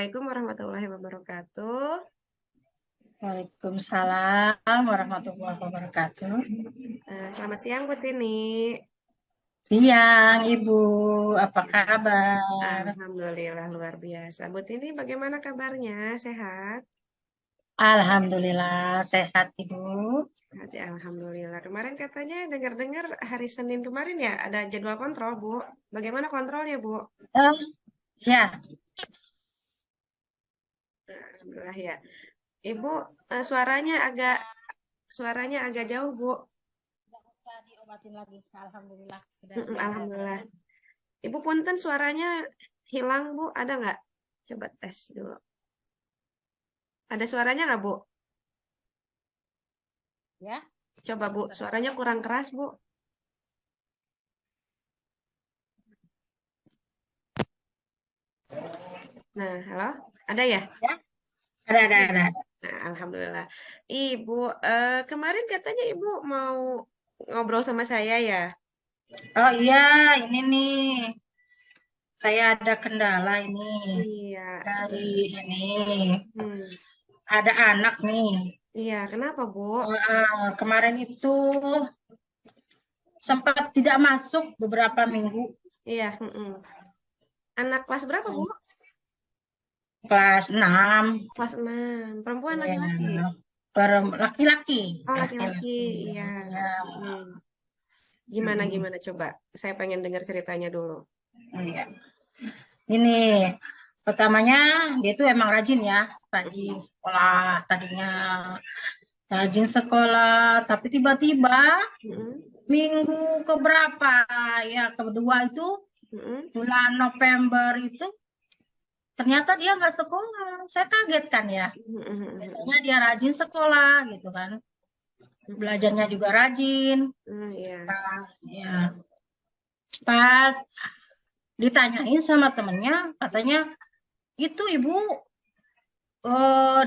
Assalamualaikum warahmatullahi wabarakatuh. Waalaikumsalam warahmatullahi wabarakatuh. Selamat siang, Bu Tini. Siang, Ibu. Apa kabar? Alhamdulillah luar biasa. Bu Tini, bagaimana kabarnya? Sehat? Alhamdulillah sehat, Ibu. Hati Alhamdulillah. Kemarin katanya dengar-dengar hari Senin kemarin ya ada jadwal kontrol, Bu. Bagaimana kontrolnya, Bu? Ya, Alhamdulillah ya. Ibu, suaranya agak jauh, Bu. tidak usah diobatin lagi. Alhamdulillah sudah sehat. Alhamdulillah. Ibu punten suaranya hilang, Bu. Ada nggak? Coba tes dulu. Ada suaranya nggak, Bu? Ya, Coba, Bu. Suaranya kurang keras, Bu. Nah, halo? Ada ya? ya. Ada. Nah, Alhamdulillah. Ibu, kemarin katanya Ibu mau ngobrol sama saya ya? Oh iya, ini nih. Saya ada kendala ini Iya. dari ini. Hmm. Ada anak nih. Iya, kenapa, Bu? Kemarin itu sempat tidak masuk beberapa minggu. Iya, Anak kelas berapa, Bu? Kelas 6. Kelas 6. Perempuan Ya, laki-laki? laki-laki. Oh, laki-laki. Laki-laki. Iya. Ya. Mm, Gimana coba? Saya pengen dengar ceritanya dulu. iya. Ini pertamanya dia tuh emang rajin ya, rajin Mm, sekolah tadinya, rajin sekolah, tapi tiba-tiba mm, minggu keberapa ya, kedua itu mm, bulan November itu ternyata dia nggak sekolah. Saya kaget kan ya. Biasanya dia rajin sekolah gitu kan, belajarnya juga rajin. Iya. Nah, ya pas ditanyain sama temennya, katanya itu ibu,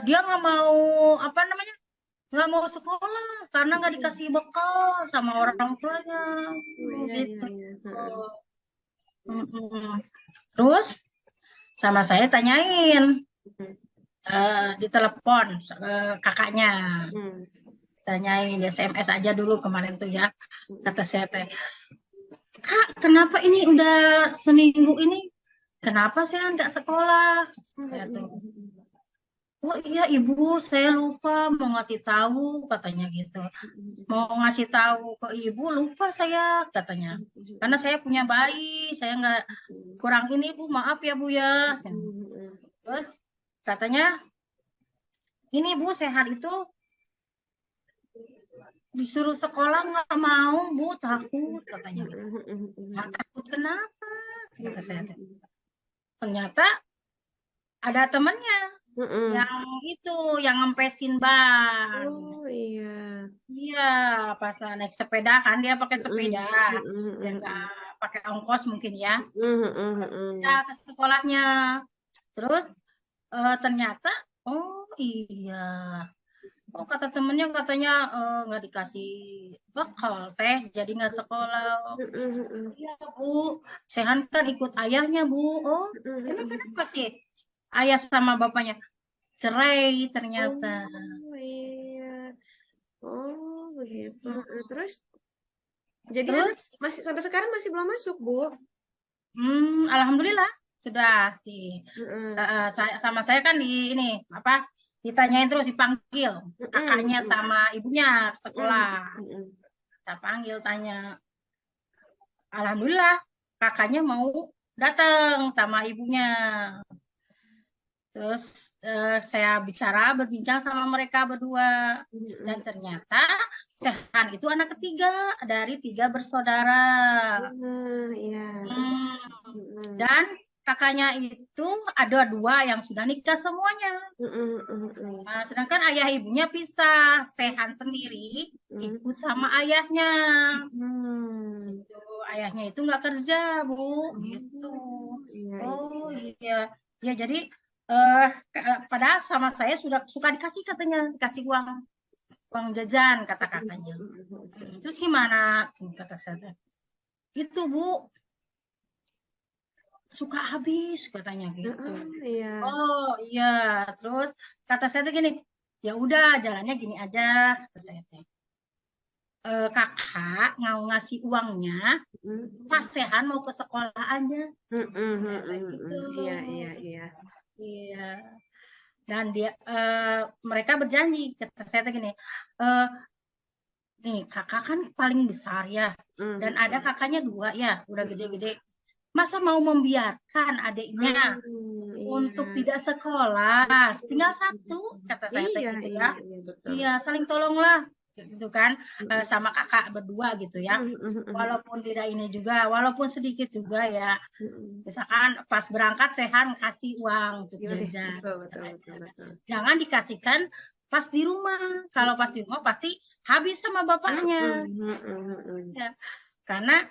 dia nggak mau, apa namanya, nggak mau sekolah karena nggak dikasih bekal sama orang tuanya. Oh, iya, iya, Gitu. iya. Mm-mm. Terus sama saya tanyain, Mm, di telepon, kakaknya, mm, tanyain di SMS aja dulu kemarin tuh ya, mm, kata saya teh, Kak, kenapa ini udah seminggu ini, kenapa saya nggak sekolah? Kata mm, saya tuh, mm, oh iya ibu, saya lupa mau ngasih tahu, katanya gitu. Mau mm, ngasih tahu ke ibu, lupa saya, katanya. Karena saya punya bayi, saya nggak kurang ini bu, maaf ya bu ya. Terus katanya, ini bu sehat itu disuruh sekolah nggak mau bu, takut, katanya gitu. Nggak takut kenapa? Kata saya. Ternyata ada temennya yang itu, yang ngempesin ban. Oh iya. Iya, pas naik sepeda kan dia pakai sepeda, biar nggak pakai ongkos mungkin ya. Ya ke sekolahnya. Terus ternyata, oh iya, oh kata temennya katanya nggak dikasih bekal teh, jadi nggak sekolah. Iya bu, Sehan kan ikut ayahnya bu. Oh, emang kenapa sih ayah sama bapaknya cerai ternyata. Oh iya. Oh begitu. Terus jadi anak Terus, masih sampai sekarang masih belum masuk, Bu? alhamdulillah sudah sih. Sama saya kan di ini apa, ditanyain terus, dipanggil kakaknya sama ibunya ke sekolah. Kita panggil tanya, alhamdulillah kakaknya mau datang sama ibunya. Terus saya berbincang sama mereka berdua, dan ternyata Sehan itu anak ketiga dari 3 bersaudara. Iya. Hmm, Dan kakaknya itu ada 2 yang sudah nikah semuanya. Nah, sedangkan ayah ibunya pisah, Sehan sendiri ikut sama ayahnya. Gitu. Ayahnya itu nggak kerja, Bu. Gitu. Iya, Oh iya. iya, ya jadi eh padahal sama saya sudah suka dikasih, katanya dikasih uang uang jajan, kata kakaknya. Terus gimana? Kata saya, itu Bu, suka habis katanya gitu. Iya. Oh iya, terus kata saya tuh gini, ya udah jalannya gini aja kata saya teh. Kakak mau ngasih uangnya pas Sehan mau ke sekolah aja. Saya kayak gitu. Iya, iya, iya. Iya. Dan dia mereka berjanji kata saya tuh gini, eh nih kakak kan paling besar ya, dan ada kakaknya 2 ya, udah gede-gede. Masa mau membiarkan adiknya untuk Iya. tidak sekolah, tinggal 1 kata saya Iya, gitu iya, ya. iya, betul, Iya, betul. saling tolonglah gitu kan, sama kakak berdua gitu ya. Walaupun tidak ini juga, walaupun sedikit juga ya. Misalkan pas berangkat Sehan kasih uang untuk jajan. Betul, betul, betul, betul. Jangan dikasihkan pas di rumah. Kalau pas di rumah pasti habis sama bapaknya. Ya, karena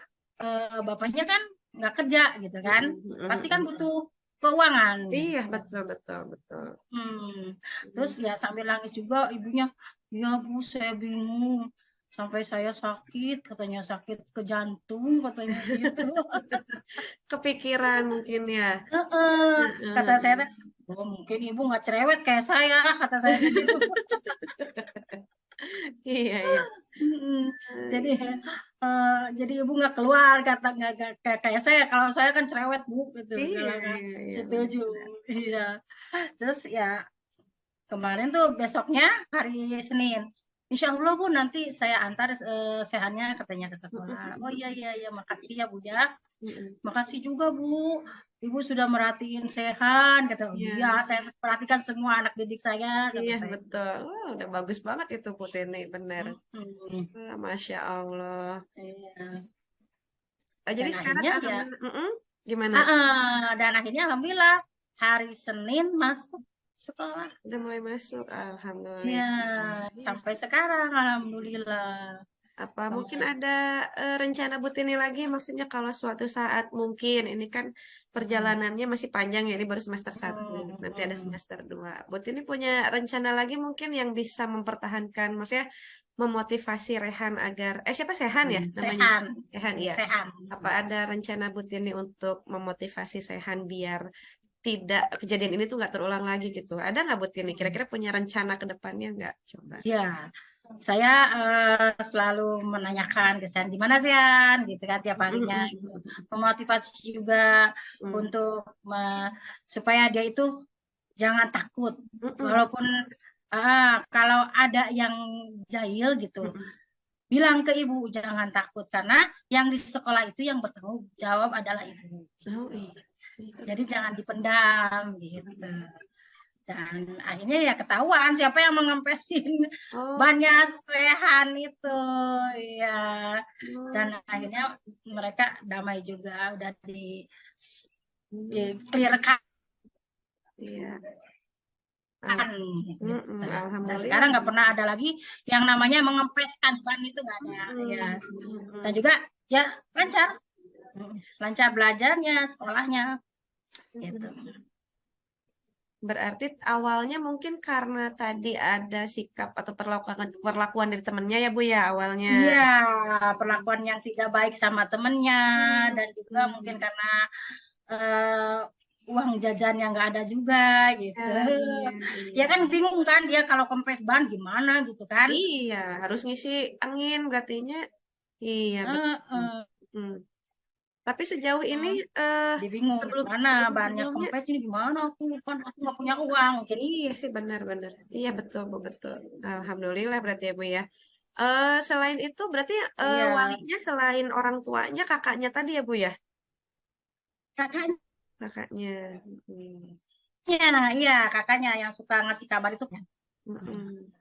bapaknya kan nggak kerja gitu kan, pasti kan butuh keuangan Iya, gitu. betul, betul, betul. Terus ya sambil nangis juga ibunya, ya Bu saya bingung, sampai saya sakit katanya, sakit ke jantung katanya gitu. Kepikiran mungkin ya. Kata saya, oh mungkin ibu nggak cerewet kayak saya, kata saya gitu. Iya, iya. Jadi jadi ibu nggak keluar, kata nggak kayak saya. Kalau saya kan cerewet Bu gitu, Iya, kalau nggak iya, iya, setuju. benar. Iya. Terus ya kemarin tuh besoknya hari Senin, Insya Allah Bu nanti saya antar Sehannya katanya ke sekolah. Oh iya iya iya, makasih ya Bu ya. Makasih juga Bu, Ibu sudah merhatiin Sehan. Kata, oh, Iya, iya saya perhatikan semua anak didik saya, kata iya, saya. betul. Wah, udah bagus banget itu Putini, bener. Hmm, Wah, Masya Allah. iya. Jadi Dan sekarang akhirnya ya, alhamdulillah, gimana? dan akhirnya alhamdulillah hari Senin masuk sekolah. Udah mulai masuk, Ya, alhamdulillah. sampai sekarang alhamdulillah. Apa mungkin Kemarin. ada rencana Butini lagi? Maksudnya kalau suatu saat mungkin ini kan perjalanannya masih panjang ya, ini baru semester 1, nanti ada semester 2. Butini punya rencana lagi mungkin yang bisa mempertahankan, maksudnya memotivasi Rehan agar, siapa Sehan ya namanya? Sehan, Sehan, iya. Sehan. Apa ada rencana Butini untuk memotivasi Sehan biar tidak kejadian ini tuh nggak terulang lagi gitu? Ada nggak Butini? Kira-kira punya rencana ke depannya nggak? Coba. Ya, saya selalu menanyakan ke Sehan, gimana Sehan, gitu kan tiap harinya, gitu. Memotivasi juga untuk supaya dia itu jangan takut, walaupun kalau ada yang jahil gitu, bilang ke ibu jangan takut, karena yang di sekolah itu yang bertanggung jawab adalah ibu. Oh iya. Jadi jangan dipendam gitu. Dan akhirnya ya ketahuan siapa yang mengempesin Oh. banyak Sehan itu, ya. Dan Oh. akhirnya mereka damai juga, udah di clear-kan. Iya. Gitu. Dan Alhamdulillah. sekarang nggak pernah ada lagi yang namanya mengempeskan ban, itu nggak ada. Ya. Dan juga ya lancar, lancar belajarnya, sekolahnya, gitu. Berarti awalnya mungkin karena tadi ada sikap atau perlakuan dari temennya ya Bu ya awalnya. Iya, perlakuan yang tidak baik sama temennya, dan juga mungkin karena uang jajan yang nggak ada juga gitu. Ya, iya, Ya iya. kan bingung kan dia kalau kempes ban gimana gitu kan. Iya, harus ngisi angin berartinya. Iya, betul. Hmm. Tapi sejauh ini Dia bingung sebelum gimana sebelum banyak sebelumnya kempes ini, gimana aku kan aku nggak punya uang mungkin. iya sih benar-benar. Iya betul Bu, betul. Alhamdulillah berarti ya Bu ya. Selain itu berarti Iya, walinya selain orang tuanya kakaknya tadi ya Bu ya? kakaknya, Kakaknya. Hmm. iya kakaknya yang suka ngasih kabar itu kan. Mm-mm.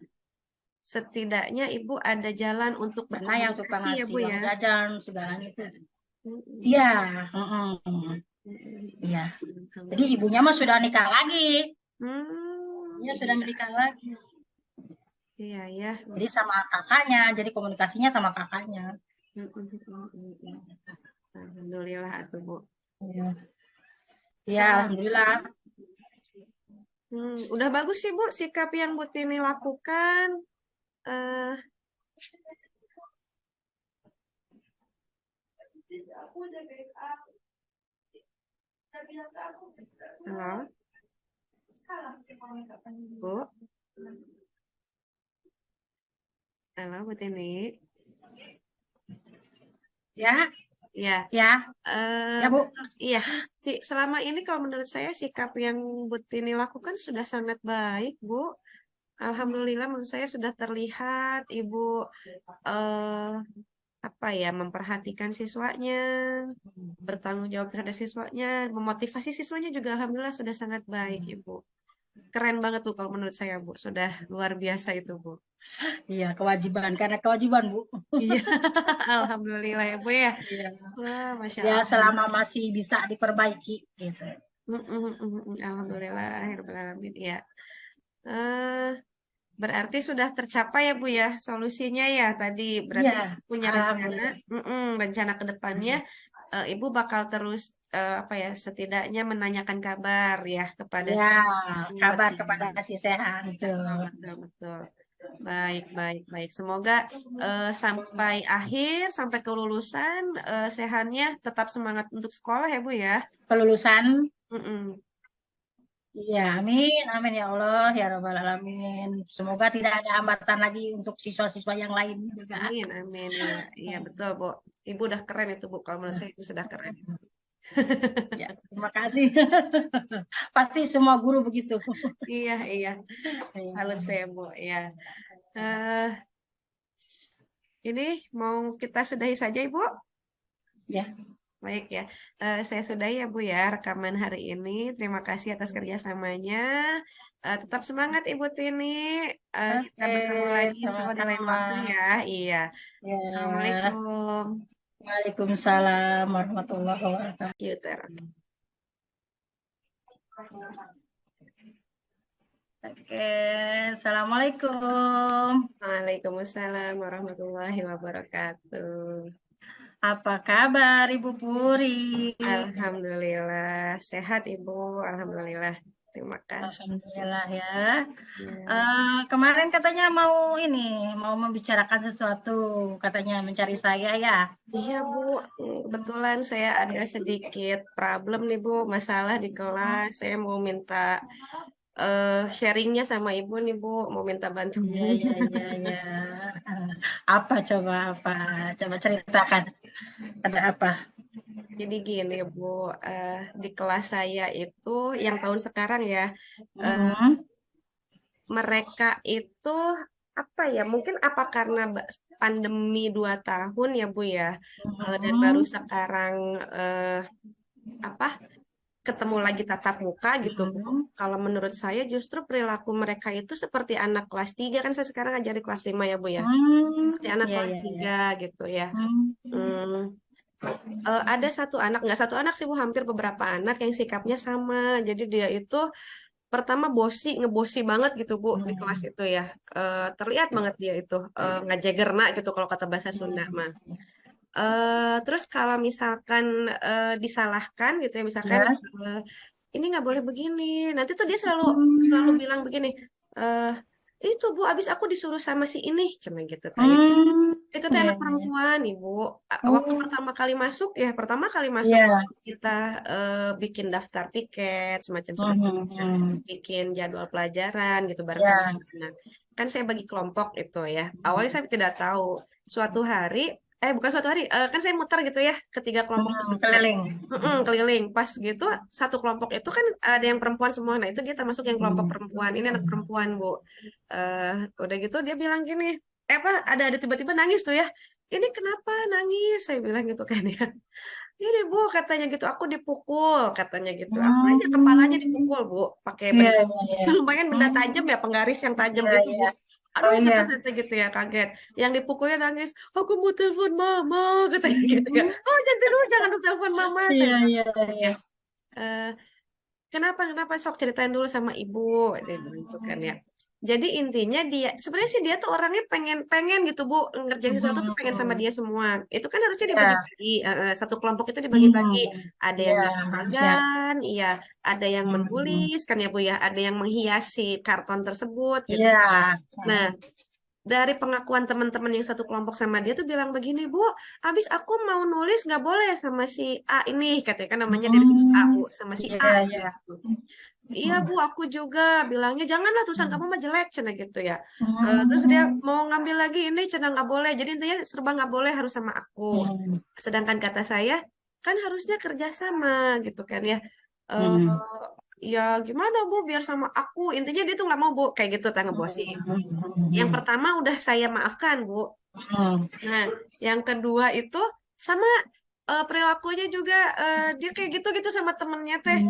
Setidaknya Ibu ada jalan untuk Karena yang suka berkomunikasi ya ngasih Bu uang ya. jajan segalanya itu. Mm-mm. Iya, iya. Jadi Alhamdulillah. ibunya mah sudah nikah lagi. Ibunya sudah Iya, menikah lagi. iya ya. Jadi sama kakaknya, jadi komunikasinya sama kakaknya. Alhamdulillah atuh Bu. Iya, ya, Kalau alhamdulillah. udah bagus sih Bu sikap yang Bu Tini lakukan. eh Halo, Bu. Halo, Bu Tini. Ya, Ya, ya, ya Bu. iya. Selama ini kalau menurut saya sikap yang Bu Tini lakukan sudah sangat baik, Bu. Alhamdulillah menurut saya sudah terlihat Ibu eh, apa ya, memperhatikan siswanya, bertanggung jawab terhadap siswanya, memotivasi siswanya juga alhamdulillah sudah sangat baik, Ibu. Keren banget Bu kalau menurut saya, Bu. Sudah luar biasa itu, Bu. Iya, kewajiban karena kewajiban Bu. Iya, alhamdulillah ya, Bu ya. Iya. Wah, Masya Ya Allah. selama masih bisa diperbaiki gitu. Alhamdulillah, Rabbil Alamin. Ya. Eh, Berarti sudah tercapai ya Bu ya solusinya ya tadi. Iya, Berarti punya rencana, alhamdulillah. rencana ke depannya Ibu bakal terus apa ya, setidaknya menanyakan kabar ya kepada Ya, si buat kabar ini. kepada si sehat itu. Betul, betul, betul. Baik, baik, baik. Semoga sampai akhir, sampai kelulusan, Sehannya tetap semangat untuk sekolah ya Bu ya. Kelulusan. Mm-mm. Iya, amin, amin ya Allah, ya Rabbal Alamin. Semoga tidak ada hambatan lagi untuk siswa-siswa yang lain juga. Amin, amin. Iya, iya betul, Bu. Ibu udah keren itu, Bu. Kalau menurut saya itu sudah keren. Ya, terima kasih. Pasti semua guru begitu. Iya, iya. Salut Iya. saya, Bu. Ya. Eh, ini mau kita sudahi saja, Ibu? Ya, Baik ya. Saya sudahi ya, Bu ya, rekaman hari ini. Terima kasih atas kerjasamanya. Tetap semangat, Ibu Tini. Kita oke, bertemu lagi insya Allah di lain sama-sama. waktu ya. Iya. Ya, Assalamualaikum. Waalaikumsalam warahmatullahi wabarakatuh. Yuter. Oke, Assalamualaikum. Waalaikumsalam warahmatullahi wabarakatuh. Apa kabar Ibu Puri? Alhamdulillah, sehat Ibu. Alhamdulillah. Terima kasih. Alhamdulillah ya. Ya. Kemarin katanya mau membicarakan sesuatu, katanya mencari saya ya. Iya Bu, kebetulan saya ada sedikit problem nih Bu, masalah di kelas. Saya mau minta sharingnya sama Ibu nih Bu, mau minta Iya, bantuan. iya, iya, iya. Eh, Apa coba apa? Coba ceritakan. Ada apa? Jadi gini Bu, di kelas saya itu yang tahun sekarang ya, eh, Mhm, mereka itu apa ya? Mungkin apa karena pandemi 2 tahun ya Bu ya, dan baru mhm, sekarang eh, apa ketemu lagi tatap muka gitu Bu. mhm. Kalau menurut saya justru perilaku mereka itu seperti anak kelas 3 kan saya sekarang ngajar di kelas 5 ya Bu ya. Seperti anak Iya, kelas iya, iya. 3 gitu ya. Hmm, Hmm, ada satu anak, nggak satu anak sih Bu, hampir beberapa anak yang sikapnya sama. Jadi dia itu pertama ngebosi banget gitu Bu di kelas hmm, itu ya. Terlihat banget dia itu ngajegerna gitu kalau kata bahasa Sunda hmm. mah. Terus kalau misalkan disalahkan gitu ya, misalkan Ya. eh, ini nggak boleh begini. Nanti tuh dia selalu Hmm, bilang begini, eh itu Bu, abis aku disuruh sama si ini, cuma gitu tanya. hmm, Itu tuh iya, anak iya, iya. perempuan, Ibu. Waktu Oh, pertama kali masuk ya, pertama kali masuk iya. kita bikin daftar piket semacam Hmm, seperti hmm, itu ya. hmm. Bikin jadwal pelajaran gitu bareng sama Ya. anak. Kan saya bagi kelompok itu ya. Awalnya saya tidak tahu. Suatu hari, bukan suatu hari, kan saya muter gitu ya ketiga kelompok tersebut. Keliling. Keliling. Pas gitu, satu kelompok itu kan ada yang perempuan semua. Nah, itu dia termasuk yang kelompok Hmm. perempuan. Ini anak perempuan, Bu. Eh, udah gitu dia bilang gini, apa ada tiba-tiba nangis tuh ya. Ini kenapa nangis? Saya bilang gitu kan ya. Ini Bu katanya gitu, aku dipukul katanya gitu. Apa aja kepalanya Hmm. dipukul Bu, pakai Iya, benda iya, iya. lumayan benda tajam Hmm. ya, penggaris yang tajam Iya, gitu Bu. iya. Aduh Oh kata iya. saya gitu ya, kaget. Yang dipukulnya nangis, aku mau telepon mama katanya gitu ya. Hmm. Oh jangan dulu, jangan telepon mama, saya Iya, bilang iya, gitu iya. ya. Eh, kenapa sok ceritain dulu sama ibu, dia bilang gitu kan ya. Jadi intinya dia sebenarnya sih dia tuh orangnya pengen pengen gitu Bu, ngerjain sesuatu tuh pengen sama Hmm. dia semua. Itu kan harusnya Iya. dibagi-bagi, satu kelompok itu dibagi-bagi. Hmm. Ada Iya, yang bikin harusnya. slogan, iya, ada yang Hmm. menulis kan ya Bu ya, ada yang menghiasi karton tersebut gitu. Iya. Nah, Hmm. dari pengakuan teman-teman yang satu kelompok sama dia tuh bilang begini, Bu, habis aku mau nulis nggak boleh sama si A ini, katanya kan namanya dia menyebut A, Bu, sama si A. Iya, iya. Gitu. Iya Bu, aku juga bilangnya janganlah tulisan kamu mah jelek, cina gitu ya. Terus dia mau ngambil lagi ini, cina nggak boleh. Jadi intinya serba nggak boleh harus sama aku. Sedangkan kata saya kan harusnya kerjasama gitu kan ya. Eh, ya gimana Bu, biar sama aku. Intinya dia tuh nggak mau Bu, kayak gitu tangga bosi. Yang pertama udah saya maafkan Bu. Nah, yang kedua itu sama perilakunya juga dia kayak gitu-gitu sama temennya teh.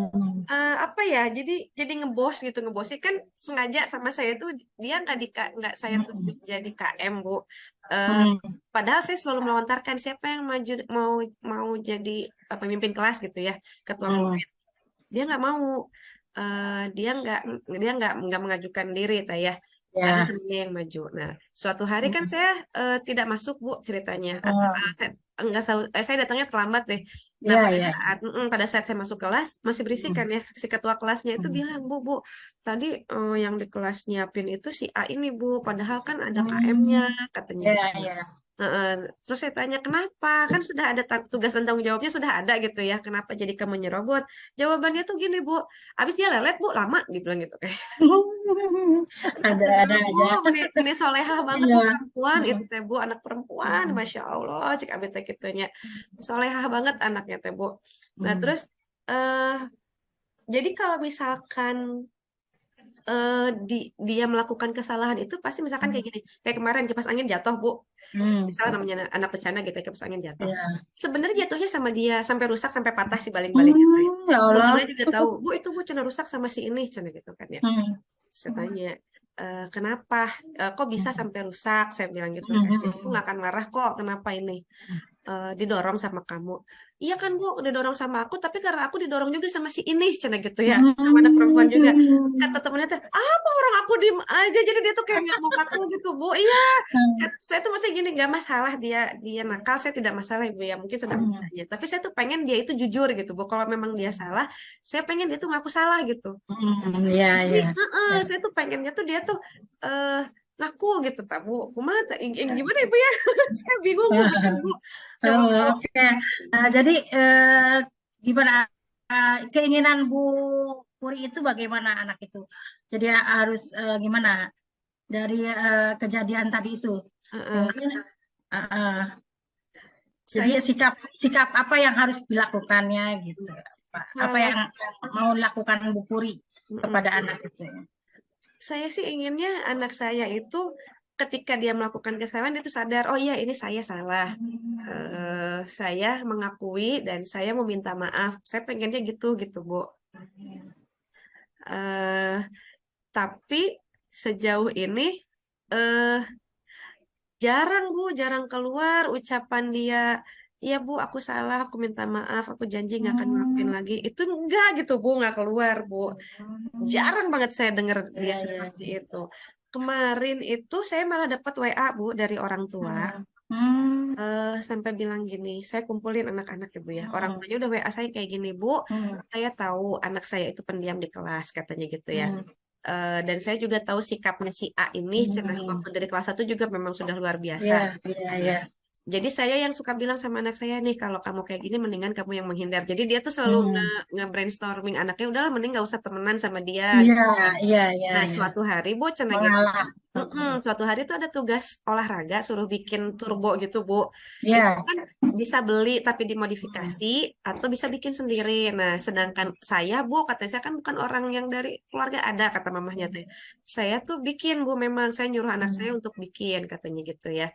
Apa ya? Jadi ngebos gitu, ngebosi kan sengaja sama saya tuh dia nggak saya tuh jadi KM Bu. Eh, Padahal saya selalu melontarkan siapa yang maju mau mau jadi pemimpin kelas gitu ya, ketua murid. Dia nggak mau. Dia nggak mengajukan diri, teh ya. Ada Ya. temennya yang maju. Nah, suatu hari kan saya tidak masuk Bu ceritanya. Atau Oh, saya enggak saya datangnya terlambat deh. Nah, iya, iya. pada saat saya masuk kelas masih berisik kan ya, si ketua kelasnya itu bilang, Bu, tadi yang di kelas nyiapin itu si A ini Bu, padahal kan ada KM-nya katanya Iya, gitu. iya. Heeh. Terus saya tanya kenapa? Kan sudah ada tugas dan tanggung jawabnya sudah ada gitu ya. Kenapa jadi kamu nyerobot? Jawabannya tuh gini, Bu. Abis dia lelet, Bu, lama dibilang gitu kayak. Ada Astagfirullah, Bu. aja. Ini solehah banget Bu Iya. perempuan itu teh Bu, anak perempuan, Masya Allah, cik abis teh gitunya. Solehah banget anaknya teh Bu. Nah, terus eh jadi kalau misalkan dia melakukan kesalahan itu pasti misalkan kayak gini, kayak kemarin kipas angin jatuh Bu, misalnya namanya anak bencana gitu ya, kipas angin jatuh. Iya. Sebenarnya jatuhnya sama dia sampai rusak sampai patah si baling-baling gitu ya. Ya Allah. Teman-temannya juga tahu, Bu itu Bu cina rusak sama si ini cina gitu kan ya. Hmm. Saya tanya, kenapa? Kok bisa sampai rusak? Saya bilang gitu kan. Jadi aku nggak akan marah kok. Kenapa ini? Didorong sama kamu. Iya kan Bu, didorong sama aku, tapi karena aku didorong juga sama si ini, cina gitu ya, sama anak perempuan juga. Kata temennya teh, apa orang aku diem aja, jadi dia tuh kayak ngamuk aku gitu Bu. Iya, saya tuh masih gini, nggak masalah dia dia nakal, saya tidak masalah Ibu ya, mungkin sedang aja. Tapi saya tuh pengen dia itu jujur gitu Bu. Kalau memang dia salah, saya pengen dia tuh ngaku salah gitu. Iya, Jadi, iya. Ya. saya tuh pengennya tuh dia tuh eh ngaku gitu, tabu. Kumaha gimana Ibu ya? Saya bingung Bu, bener Bu. Coba Oh, Bu. oke. Jadi gimana keinginan Bu Puri itu bagaimana anak itu? Jadi harus gimana dari kejadian tadi itu? Heeh. Mungkin uh, jadi Saya sikap sikap apa yang harus dilakukannya gitu? Apa kalau yang mau dilakukan Bu Puri kepada anak itu? saya sih inginnya anak saya itu ketika dia melakukan kesalahan dia tuh sadar, oh iya ini saya salah. Saya mengakui dan saya meminta maaf. Saya pengennya gitu gitu Bu. eh tapi sejauh ini eh jarang Bu, jarang keluar ucapan dia. Iya Bu, aku salah, aku minta maaf, aku janji nggak akan ngelakuin lagi. Itu enggak gitu Bu, nggak keluar Bu. Jarang banget saya dengar dia Ya, ya. seperti itu. Kemarin itu saya malah dapat WA Bu dari orang tua. Hmm. Sampai bilang gini, saya kumpulin anak-anak ya Bu ya. Orang Hmm. tuanya udah WA saya kayak gini, Bu, Hmm. saya tahu anak saya itu pendiam di kelas, katanya gitu ya. Hmm. Dan saya juga tahu sikapnya si A ini, cenah Hmm. waktu dari kelas 1 juga memang sudah luar biasa. Ya, ya, ya. Jadi saya yang suka bilang sama anak saya nih, kalau kamu kayak gini mendingan kamu yang menghindar. Jadi dia tuh selalu Hmm. nge-brainstorming anaknya, udahlah mending gak usah temenan sama dia. Iya, iya, iya, Nah, iya. suatu hari Bu, cenah gitu. Mengalah. Suatu hari tuh ada tugas olahraga, suruh bikin turbo gitu, Bu. Itu Ya. kan bisa beli tapi dimodifikasi atau bisa bikin sendiri. Nah, sedangkan saya, Bu, kata saya kan bukan orang yang dari keluarga ada, kata mamahnya teh. Saya tuh bikin, Bu, memang saya nyuruh anak saya untuk bikin, katanya gitu ya.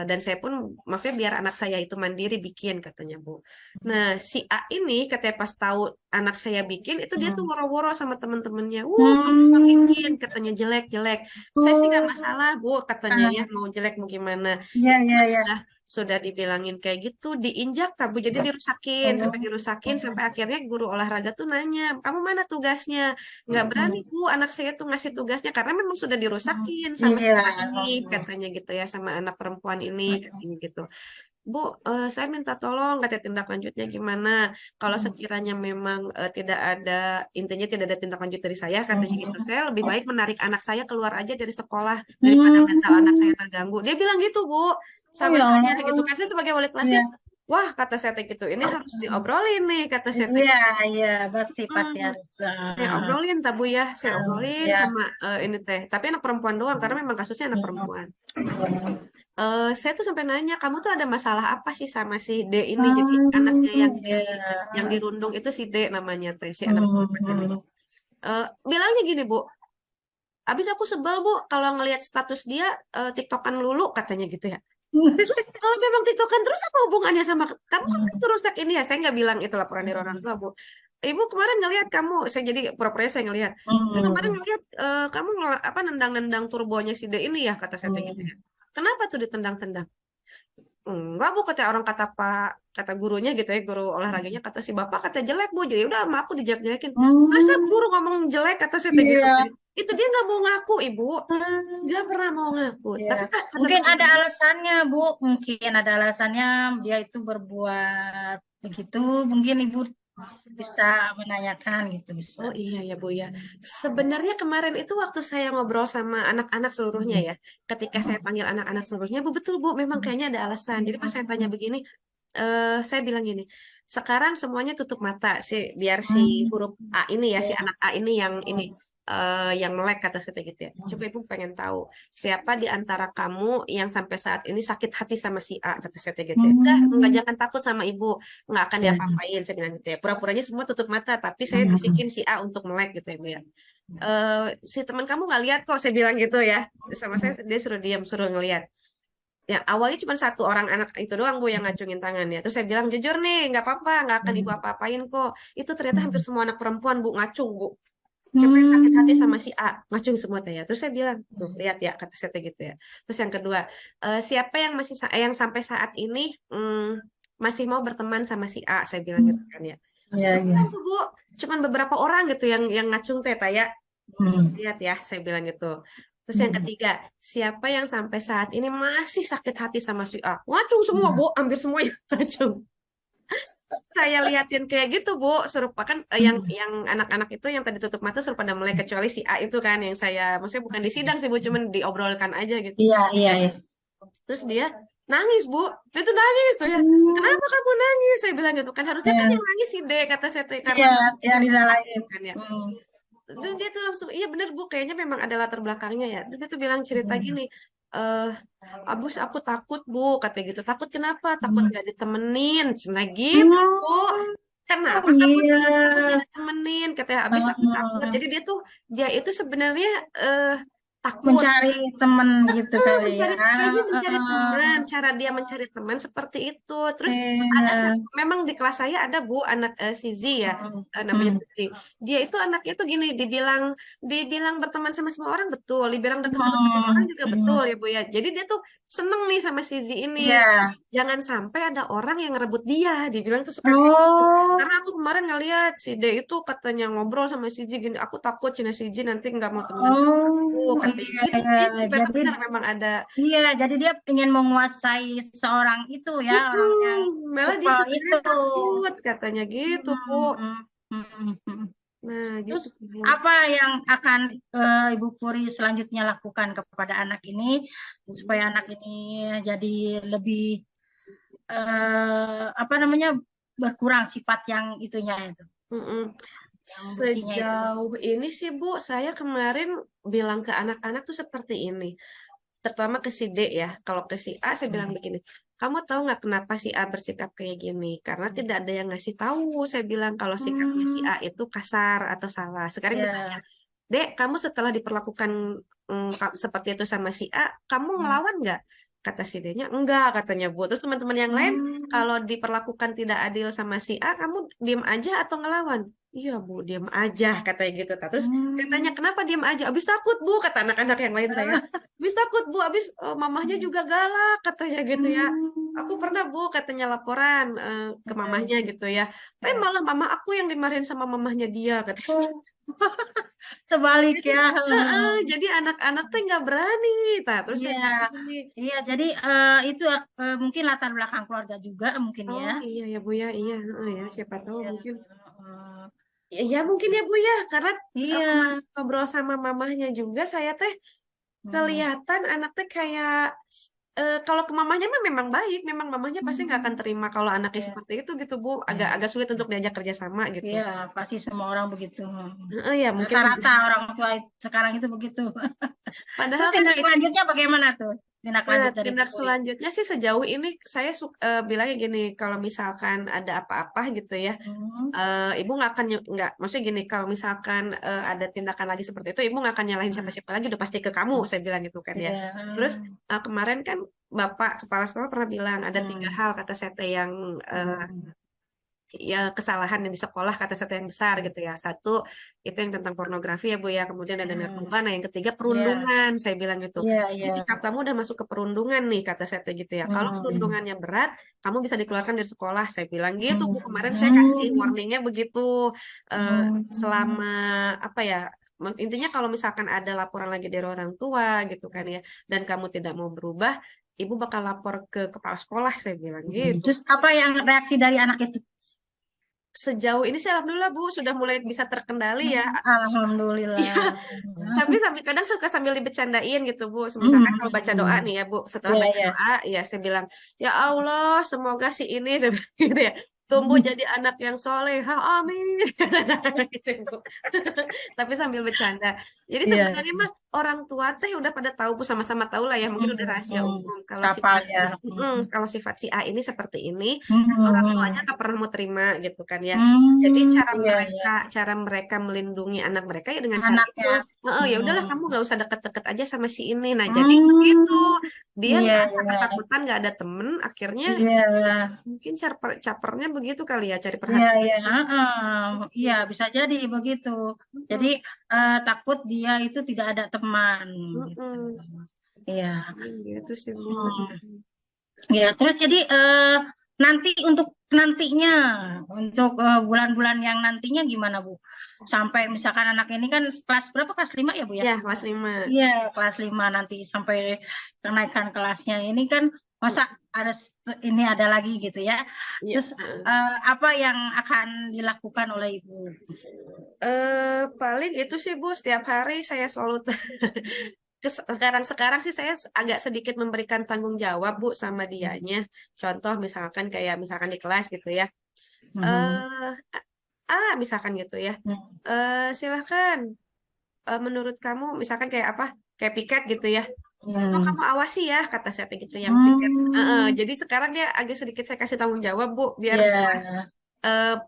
Dan saya pun maksudnya biar anak saya itu mandiri bikin, katanya Bu. Nah, si A ini katanya pas tahu anak saya bikin itu dia tuh woro-woro sama temen-temennya. Kamu nggak bikin, Hmm. katanya jelek-jelek. Saya sih nggak Oh. masalah Bu, katanya ya mau jelek mau gimana. Iya, Ini iya, mah iya. sudah dibilangin kayak gitu, diinjak tabu jadi dirusakin sampai akhirnya guru olahraga tuh nanya, kamu mana tugasnya? Nggak berani Bu, anak saya tuh ngasih tugasnya karena memang sudah dirusakin sama si Iya. A ini, katanya gitu ya, sama anak perempuan ini, katanya gitu. Bu, saya minta tolong, kata tindak lanjutnya gimana? Kalau sekiranya memang tidak ada, intinya tidak ada tindak lanjut dari saya, katanya gitu. Saya lebih baik menarik anak saya keluar aja dari sekolah daripada mental anak saya terganggu. Dia bilang gitu, Bu, Oh sama ya saya gitu Allah. kan. Saya sebagai wali kelasnya, Iya. wah, kata saya teh gitu, ini harus diobrolin nih, kata saya teh. Iya, iya, bersifat Hmm, ya harus. saya obrolin, tabu ya, saya obrolin Ya. sama ini teh. Tapi anak perempuan doang, karena memang kasusnya anak perempuan. Saya tuh sampai nanya, kamu tuh ada masalah apa sih sama si D ini? Jadi anaknya yang Ya. dirundung itu si D namanya teh, si anak perempuan ini. Bilangnya gini, Bu, abis aku sebel, Bu, kalau ngelihat status dia TikTokan lulu, katanya gitu ya. Terus kalau memang TikTokan terus apa hubungannya sama kamu, kan itu rusak ini ya? Saya nggak bilang itu laporan dari orang tua, Bu. Ibu kemarin ngelihat kamu, saya jadi pura-pura saya ngelihat. Ibu kemarin ngelihat kamu apa nendang-nendang turbonya si D ini ya, kata saya teh gitu ya. Kenapa tuh ditendang-tendang? Enggak, Bu, kata orang, kata gurunya gitu ya, guru olahraganya, kata si bapak kata jelek, Bu. Jadi udah sama aku dijelek-jelekin. Masa guru ngomong jelek, kata saya teh gitu. Iya. Itu dia nggak mau ngaku, Ibu. Nggak pernah mau ngaku. Iya. Tapi Pak, kata Mungkin ada teman-teman, alasannya, Bu. Mungkin ada alasannya dia itu berbuat begitu. Mungkin Ibu bisa menanyakan gitu bisa. oh iya ya Bu ya. Sebenarnya kemarin itu waktu saya ngobrol sama anak-anak seluruhnya ya, ketika saya panggil anak-anak seluruhnya, Bu, betul Bu, memang kayaknya ada alasan. Jadi pas saya tanya begini, saya bilang gini, sekarang semuanya tutup mata sih, biar si huruf A ini ya, si Ya. anak A ini yang melek, kata saya gitu ya. Coba Ibu pengen tahu siapa di antara kamu yang sampai saat ini sakit hati sama si A, kata saya gitu ya. Udah, nggak, jangan takut sama Ibu, nggak akan Ya. diapa-apain, saya bilang gitu ya. Pura-puranya semua tutup mata, tapi saya bisikin si A untuk melek gitu ya Bu ya. Si teman kamu nggak lihat kok, saya bilang gitu ya. Sama saya, dia suruh diam, suruh ngelihat. Ya, awalnya cuma satu orang anak itu doang, Bu, yang ngacungin tangannya. Terus saya bilang, jujur nih, nggak apa-apa, nggak akan Ibu apa-apain kok. Itu ternyata hampir semua anak perempuan, Bu, ngacung, Bu. Siapa yang sakit hati sama si A? Ngacung semua teh ya. Terus saya bilang, tuh lihat ya, kata saya teh gitu ya. Terus yang kedua, siapa yang yang sampai saat ini masih mau berteman sama si A? Saya bilang gitu kan ya. Ya, Kan ya. tuh, Bu, cuman beberapa orang gitu yang ngacung teh ya. Hmm. Lihat ya, saya bilang gitu. Terus yang ketiga, siapa yang sampai saat ini masih sakit hati sama si A? Ngacung semua, Bu, hampir semuanya ngacung. Saya liatin kayak gitu, Bu, suruh kan yang anak-anak itu yang tadi tutup mata suruh pada mulai, kecuali si A itu kan yang saya, maksudnya bukan di sidang sih, Bu, cuman diobrolkan aja gitu. Iya, iya, iya. Terus dia nangis, Bu. Dia tuh nangis tuh ya. Kenapa kamu nangis? Saya bilang gitu kan, harusnya kan Ya. yang nangis si D, kata saya tuh, karena Iya, dia yang sakit disalahin. kan ya. Dan dia tuh langsung, iya bener Bu, kayaknya memang ada latar belakangnya ya. Terus dia tuh bilang cerita gini, eh Abus, aku takut Bu, katanya gitu. Takut kenapa? Takut gak ditemenin. Nah gitu Bu. Oh Kenapa kamu takut iya. gak ditemenin? Katanya, Abis aku takut. Jadi dia itu sebenarnya takut. Mencari teman gitu kali ya. Kayaknya mencari teman, Eh, cara dia mencari teman seperti itu. Terus ada iya. satu, memang di kelas saya ada Bu, anak si Z ya, namanya Hmm. tuh Z. Dia itu anaknya itu gini, dibilang berteman sama semua orang betul, dibilang dekat sama semua orang juga betul ya Bu ya. Jadi dia tuh seneng nih sama si Z ini. Iya. Jangan sampai ada orang yang ngerebut dia, dibilang tuh suka kayak gitu. Oh, Karena aku kemarin ngeliat si D itu katanya ngobrol sama si Z gini, aku takut Cina si Z nanti nggak mau temenan sama aku, oh, katanya iya, gitu. iya. Jadi ternyata Jadi, benar memang ada. iya, jadi dia ingin menguasai seorang itu ya, orang yang Malah dia supel sebenarnya itu. takut, katanya gitu, Bu. Hmm, hmm, hmm. Nah, gitu, Terus Bu. apa yang akan Ibu Puri selanjutnya lakukan kepada anak ini supaya anak ini jadi lebih apa namanya berkurang sifat yang itunya itu, Mm-mm. yang businya itu. Sejauh ini sih, Bu, saya kemarin bilang ke anak-anak tuh seperti ini. Terutama ke si D ya. Kalau ke si A, saya bilang begini, kamu tahu nggak kenapa si A bersikap kayak gini? Karena tidak ada yang ngasih tahu. Saya bilang kalau sikapnya si A Hmm, itu kasar atau salah. Sekarang ditanya, ya. Dek, kamu setelah diperlakukan seperti itu sama si A, kamu Hmm. ngelawan nggak? Kata si D-nya, enggak, katanya Bu. Terus teman-teman yang lain, Hmm. kalau diperlakukan tidak adil sama si A, kamu diem aja atau ngelawan? Iya Bu, diem aja, katanya gitu. Terus saya tanya, Hmm. kenapa diem aja? Abis takut Bu, kata anak-anak yang lain saya. Abis takut Bu, abis mamahnya juga galak, katanya gitu ya. Aku Hmm. pernah Bu, katanya laporan ke Ya, mamahnya gitu ya. ya. Malah mama aku yang dimarahin sama mamahnya dia, katanya. Sebalik Jadi, ya. jadi anak-anak tuh nggak berani. Nah, terus Iya, saya bilang gini, iya. Jadi itu mungkin latar belakang keluarga juga mungkin ya. oh iya ya Bu ya, iya, ya siapa tahu Iya. mungkin. Heeh. Ya, ya mungkin ya Bu ya, karena kemarin Iya. ngobrol sama mamahnya juga, saya teh Hmm. kelihatan anak teh kayak kalau ke mamahnya mah memang baik, memang mamahnya pasti nggak akan Hmm. terima kalau anaknya Iya. seperti itu gitu Bu, agak-agak sulit untuk diajak kerjasama gitu. Iya, pasti semua orang begitu. Ya mungkin Rata-rata orang tua sekarang itu begitu. Terus padahal kan tindak lanjutnya bagaimana tuh? Tindak nah, lanjut dari tindak Bu Puri. selanjutnya sih sejauh ini saya bilangnya gini, kalau misalkan ada apa-apa gitu ya, Hmm. ibu nggak akan nggak, maksudnya gini, kalau misalkan ada tindakan lagi seperti itu, ibu nggak akan nyalahin siapa-siapa lagi, udah pasti ke kamu, saya bilang gitu kan ya. Iya. Terus kemarin kan Bapak Kepala Sekolah pernah bilang ada 3 hal kata Sete yang Hmm. ya kesalahan yang di sekolah kata Sete yang besar gitu ya. Satu itu yang tentang pornografi ya Bu ya. Kemudian ada Hmm. narkoba. Nah yang ketiga Iya, perundungan. Saya bilang gitu. iya, Ini iya. sikap kamu udah masuk ke perundungan nih kata Sete gitu ya. Kalau Hmm. perundungannya berat, kamu bisa dikeluarkan dari sekolah. Saya bilang gitu Bu. Kemarin saya kasih Hmm. warningnya begitu. Eh, Hmm. selama apa ya? Intinya kalau misalkan ada laporan lagi dari orang tua gitu kan ya, dan kamu tidak mau berubah, ibu bakal lapor ke kepala sekolah. Saya bilang gitu. Terus apa yang reaksi dari anak itu? Sejauh ini sih alhamdulillah Bu sudah mulai bisa terkendali ya. Iya, Alhamdulillah. tapi sambil kadang suka sambil dibecandain gitu Bu. Misalkan kalau baca doa Hmm. nih ya Bu, setelah Iya, baca iya. doa ya saya bilang, ya Allah semoga si ini saya bilang gitu ya, tumbuh jadi anak yang soleh, amin. Gitu Bu. Tapi sambil bercanda. Jadi Iya. sebenarnya mah orang tua teh udah pada tahu Bu, sama-sama tahu lah ya, mungkin udah rahasia umum kalau Kapal sifat ya. kalau sifat si A ini seperti ini, orang tuanya Hmm. nggak pernah mau terima gitu kan ya. Jadi Iya, iya. cara mereka melindungi anak mereka ya dengan cara itu. Anaknya. Heeh, ya udahlah kamu Hmm. nggak usah deket-deket aja sama si ini. Nah jadi begitu Hmm. dia Iya, ngerasa iya. ketakutan nggak ada temen, akhirnya Iya. mungkin capernya begitu kali ya cari Iya, perhatian. iya, heeh. Iya, bisa jadi begitu. Jadi Mm-mm, takut dia itu tidak ada teman gitu. mm-mm. Iya. Gitu sih Bu. Hmm. Ya, terus jadi nanti untuk nantinya, untuk bulan-bulan yang nantinya gimana Bu? Sampai misalkan anak ini kan kelas berapa? Kelas 5 ya Bu ya? Ya kelas 5. Iya, kelas 5 nanti sampai kenaikan kelasnya ini kan masa ini ada lagi gitu ya. Iya. Terus apa yang akan dilakukan oleh Ibu? Paling itu sih Bu, setiap hari saya selalu sekarang sih saya agak sedikit memberikan tanggung jawab Bu sama dianya. Contoh misalkan kayak misalkan di kelas gitu ya. Mhm. Eh misalkan gitu ya. Mhm. Silahkan menurut kamu misalkan kayak apa? Kayak piket gitu ya. Oh, Hmm. kamu awasi ya kata saya gitu yang piket. Hmm. Jadi sekarang dia agak sedikit saya kasih tanggung jawab Bu biar kelas Ya.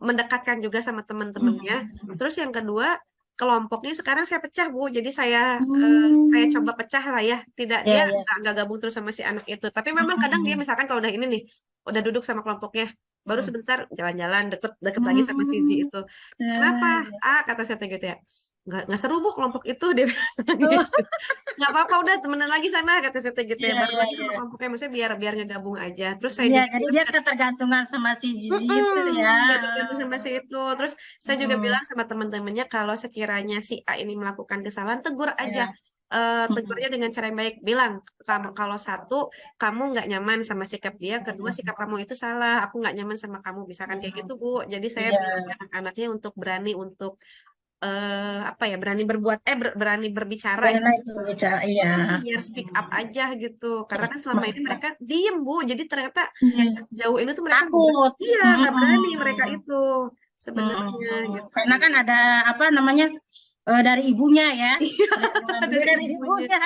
mendekatkan juga sama teman-temannya. Hmm. Terus yang kedua, kelompoknya sekarang saya pecah, Bu. Jadi saya Hmm. coba pecah lah ya. Tidak Ya, dia ya. nggak gabung terus sama si anak itu. Tapi memang kadang dia Hmm. misalkan kalau udah ini nih, udah duduk sama kelompoknya, baru sebentar jalan-jalan deket-deket lagi sama si Z Hmm. itu. Kenapa? Ya, ya. Kata saya teh gitu ya. Nggak seru Bu kelompok itu dia bilang Oh, gitu. Nggak apa-apa udah temenan lagi sana kata saya teh gitu ya. iya, Baru iya, lagi sama iya. kelompoknya maksudnya biar ngegabung aja. Terus saya Iya, juga jadi bilang dia ketergantungan sama si Zizi itu ya. Nggak tergantung sama si itu. Terus saya juga Hmm. bilang sama teman-temannya kalau sekiranya si A ini melakukan kesalahan, tegur aja. Ya. Tegurnya Hmm. dengan cara yang baik. Bilang, kamu kalau satu, kamu nggak nyaman sama sikap dia. Kedua, sikap Hmm. kamu itu salah. Aku nggak nyaman sama kamu. Misalkan kayak Hmm. gitu, Bu. Jadi saya Iya, bilang ke anak-anaknya untuk berani untuk apa ya, berani berbuat, berani berbicara karena gitu. itu bicara, iya. Biar speak up aja gitu. Karena kan selama ini Mantap. mereka diem, Bu. Jadi ternyata Iya. jauh ini tuh mereka Takut. iya nggak berani mereka Mm-mm. itu sebenarnya Mm-mm. gitu. Karena kan ada apa namanya dari ibunya ya, Iya, perlindungan juga dari dari ibunya. ibunya.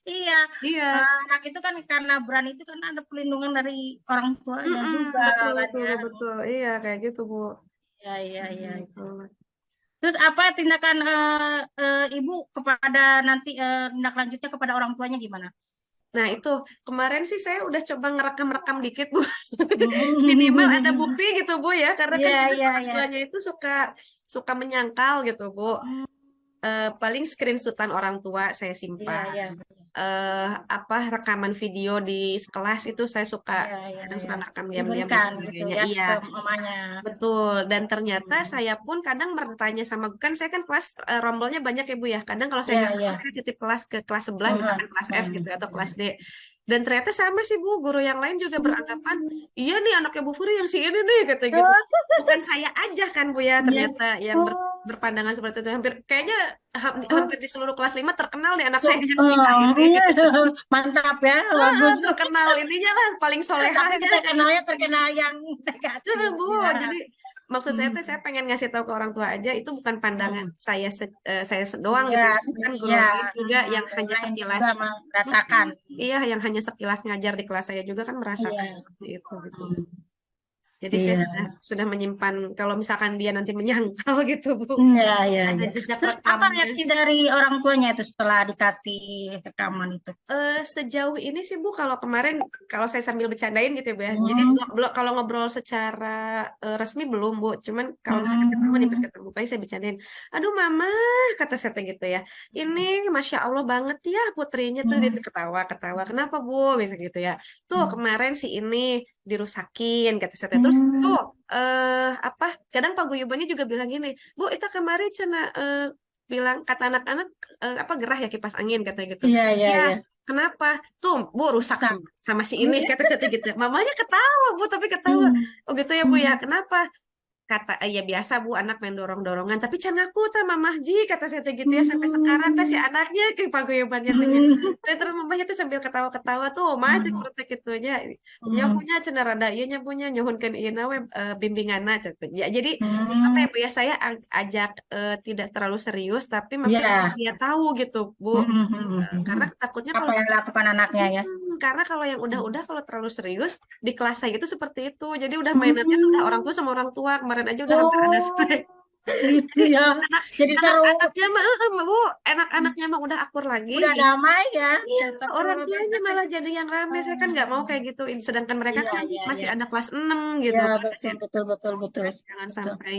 Iya, Iya, anak itu kan karena berani itu kan ada perlindungan dari orang tuanya mm-mm, juga betul kan betul ya. betul. Iya kayak gitu Bu. Iya, iya, iya. Gitu. Terus apa tindakan ibu kepada nanti tindak lanjutnya kepada orang tuanya gimana? Nah itu kemarin sih saya udah coba ngerekam-rekam dikit Bu. Minimal ada bukti gitu Bu ya, karena kan Iya, kadang iya, orang iya. tuanya itu suka suka menyangkal gitu Bu. Hmm. Paling screenshotan orang tua saya Iya, simpan. iya. apa rekaman video di kelas itu saya suka Iya, kadang suka iya. ngerekam diam-diam dan Diberikan gitu sebagainya. ya Iya, ke mamanya. betul. Dan ternyata Hmm. saya pun kadang bertanya sama kan saya kan kelas rombelnya banyak ya Bu ya. Kadang kalau saya Iya, nggak iya. masuk saya titip kelas ke kelas sebelah Mhm, misalkan kelas F gitu mhm. atau kelas D. Dan ternyata sama sih Bu, guru yang lain juga beranggapan, iya nih anaknya Bu Furi yang si ini nih kata gitu. Oh, Bukan saya aja kan Bu ya iya. ternyata yang Oh, berpandangan seperti itu. Hampir kayaknya oh, hampir di seluruh kelas 5 terkenal nih anak saya so- yang si A ini. iya. Mantap ya, bagus. Terkenal ininya lah paling Tapi solehahnya. terkenal yang negatif Bu, ya. jadi maksud saya tuh saya Hmm. pengen ngasih tahu ke orang tua aja itu bukan pandangan Hmm. saya doang Iya, gitu ya. Kan sebenarnya guru ya, lain juga yang yang hanya lain sekilas juga merasakan. iya yang hanya sekilas ngajar di kelas saya juga kan merasakan Iya. seperti itu gitu. Hmm. Jadi saya Iya. sudah menyimpan kalau misalkan dia nanti menyangkal gitu, Bu. Iya, iya, Ada iya. jejak Terus apa rekamnya. reaksi dari orang tuanya itu setelah dikasih rekaman itu? Sejauh ini sih Bu, kalau kemarin kalau saya sambil bercandain gitu ya Bu ya. Jadi Hmm. belum kalau ngobrol secara resmi belum Bu. Cuman kalau misalkan ketemu nih pas Hmm. ketemu paling saya bercandain. Aduh Mama, kata saya teh gitu ya. Ini Masya Allah banget ya putrinya tuh dia Hmm. tuh ketawa-ketawa. Kenapa Bu? Bisa gitu ya. Tuh Hmm. kemarin si ini dirusakin kata saya teh. Terus Hmm. tuh apa? Kadang paguyubannya juga bilang gini, Bu, itu kemarin cina bilang kata anak-anak apa gerah ya kipas angin katanya gitu. Iya, iya, Ya, iya. kenapa? Tuh, Bu, rusak Rusak. sama si ini, kata saya gitu. Mamanya ketawa, Bu, tapi ketawa. Hmm. Oh gitu ya, Bu, ya. Hmm. Kenapa? Kata, ya biasa, Bu, anak main dorong-dorongan. Tapi can aku, ta, Mamah Ji, kata saya gitu ya. Sampai sekarang, ta, si Hmm. anaknya, ke paguyubannya tuh gitu. Hmm. Terus mamahnya tuh sambil ketawa-ketawa tuh, maju Hmm. seperti gitu aja. Hmm. Nyapunya, cina rada, iya nyapunya, nyohonkan iya nawe bimbinganna. Ya, jadi, apa ya, Hmm. Bu, ya, saya ajak tidak terlalu serius, tapi maksudnya Iya. dia tahu gitu, Bu. Hmm. Hmm. Karena Hmm. takutnya Apa kalau yang dilakukan anaknya ya? karena kalau yang Hmm. udah-udah kalau terlalu serius di kelas saya itu seperti itu. Jadi udah mainannya tuh udah orang Hmm. tua sama orang tua. Kemarin aja udah hampir ada Oh, spek. gitu Jadi ya. anak Jadi seru. anak-anaknya mah Bu, anak-anaknya mah udah akur lagi Udah gitu. damai ya. Iya, Tapi orang walaupun tuanya kesek. malah jadi yang rame. Saya kan nggak mau kayak gitu. Sedangkan mereka Iya, kan nanti iya, masih iya. ada kelas 6 gitu Iya, kan. betul, betul, betul, betul. Jangan Betul. sampai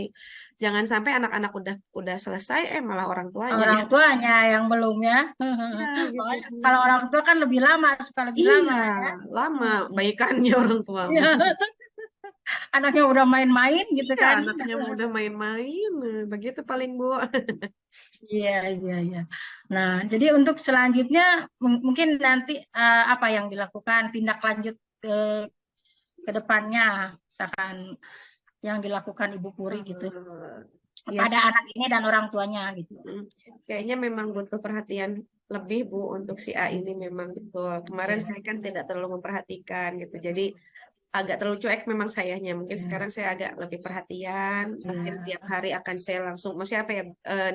jangan sampai anak-anak udah selesai malah orang tuanya Orang ya. tuanya yang belum ya. Iya gitu. Oh, kalau orang tua kan lebih lama, suka lebih lama Iya, ya. lama Hmm. baikannya orang tua. Iya, anaknya udah main-main gitu Iya, kan. anaknya udah main-main. Begitu paling, Bu. Iya, iya, iya. Nah, jadi untuk selanjutnya mungkin nanti apa yang dilakukan tindak lanjut ke ke depannya, misalkan yang dilakukan Ibu Puri gitu Ya kepada sih. anak ini dan orang tuanya gitu. Kayaknya memang butuh perhatian lebih, Bu, untuk si A ini memang betul. Kemarin Iya, saya kan tidak terlalu memperhatikan gitu. Jadi agak terlalu cuek memang sayanya. Mungkin iya, sekarang saya agak lebih perhatian. Mungkin iya. tiap hari akan saya langsung, maksudnya apa ya,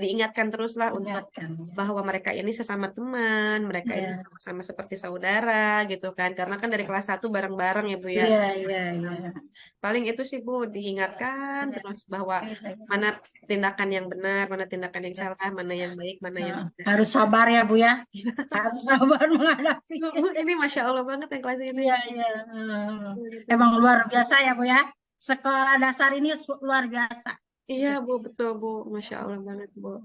diingatkan terus lah untuk Ingatkan ya. bahwa mereka ini sesama teman, mereka ini Iya, sama seperti saudara gitu kan. Karena kan dari kelas 1 bareng-bareng ya Bu ya. iya, Sampai kelas iya, 6. iya. Paling itu sih Bu, diingatkan Iya, terus bahwa iya. mana tindakan yang benar, mana tindakan yang salah, mana yang baik, mana yang Nah, tidak. harus sabar ya Bu ya, harus sabar menghadapi. Bu, ini Masya Allah banget yang kelas ini. Iya, iya. Gitu, Emang Bu. luar biasa ya Bu ya. Sekolah dasar ini luar biasa. Iya Gitu. Bu, betul Bu. Masya Allah banget Bu.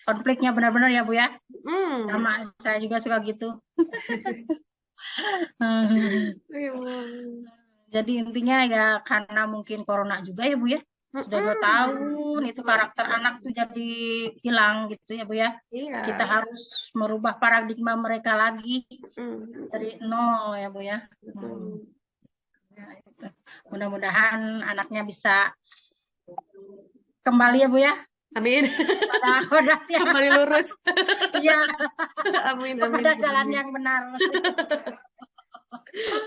Konfliknya benar-benar ya Bu ya. Hmm. Sama saya juga suka gitu. Hmm. Iya, Bu. Jadi intinya ya karena mungkin corona juga ya Bu ya. Sudah 2 tahun itu Betul, karakter betul. anak tuh jadi hilang gitu ya Bu ya. Kita Iya. harus merubah paradigma mereka lagi dari nol ya Bu ya. Betul. Ya, gitu. Mudah-mudahan anaknya bisa kembali ya Bu ya Amin. pada kodratnya. Kembali lurus. Iya, Amin, amin, kepada Bu, jalan amin. yang benar.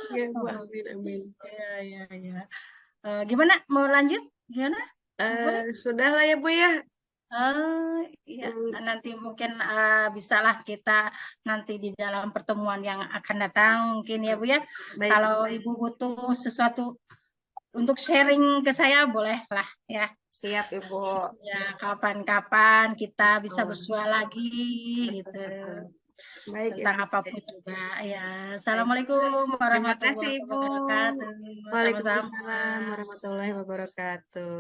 Iya Bu, amin, amin. Iya, iya, iya. Gimana? Mau lanjut? Gimana? Bu Puri? Sudah lah ya Bu ya. Iya, Hmm, nanti mungkin bisalah kita nanti di dalam pertemuan yang akan datang mungkin ya Bu ya. baik. Kalau Ibu butuh sesuatu untuk sharing ke saya boleh lah ya. Siap Ibu. Ya, kapan-kapan kita bisa Oh, bersua lagi gitu baik tentang Ibu. apapun juga. Ya, Baik. Assalamualaikum Terima kasih warahmatullahi Ibu. wabarakatuh. Waalaikumsalam Sama-sama. warahmatullahi wabarakatuh.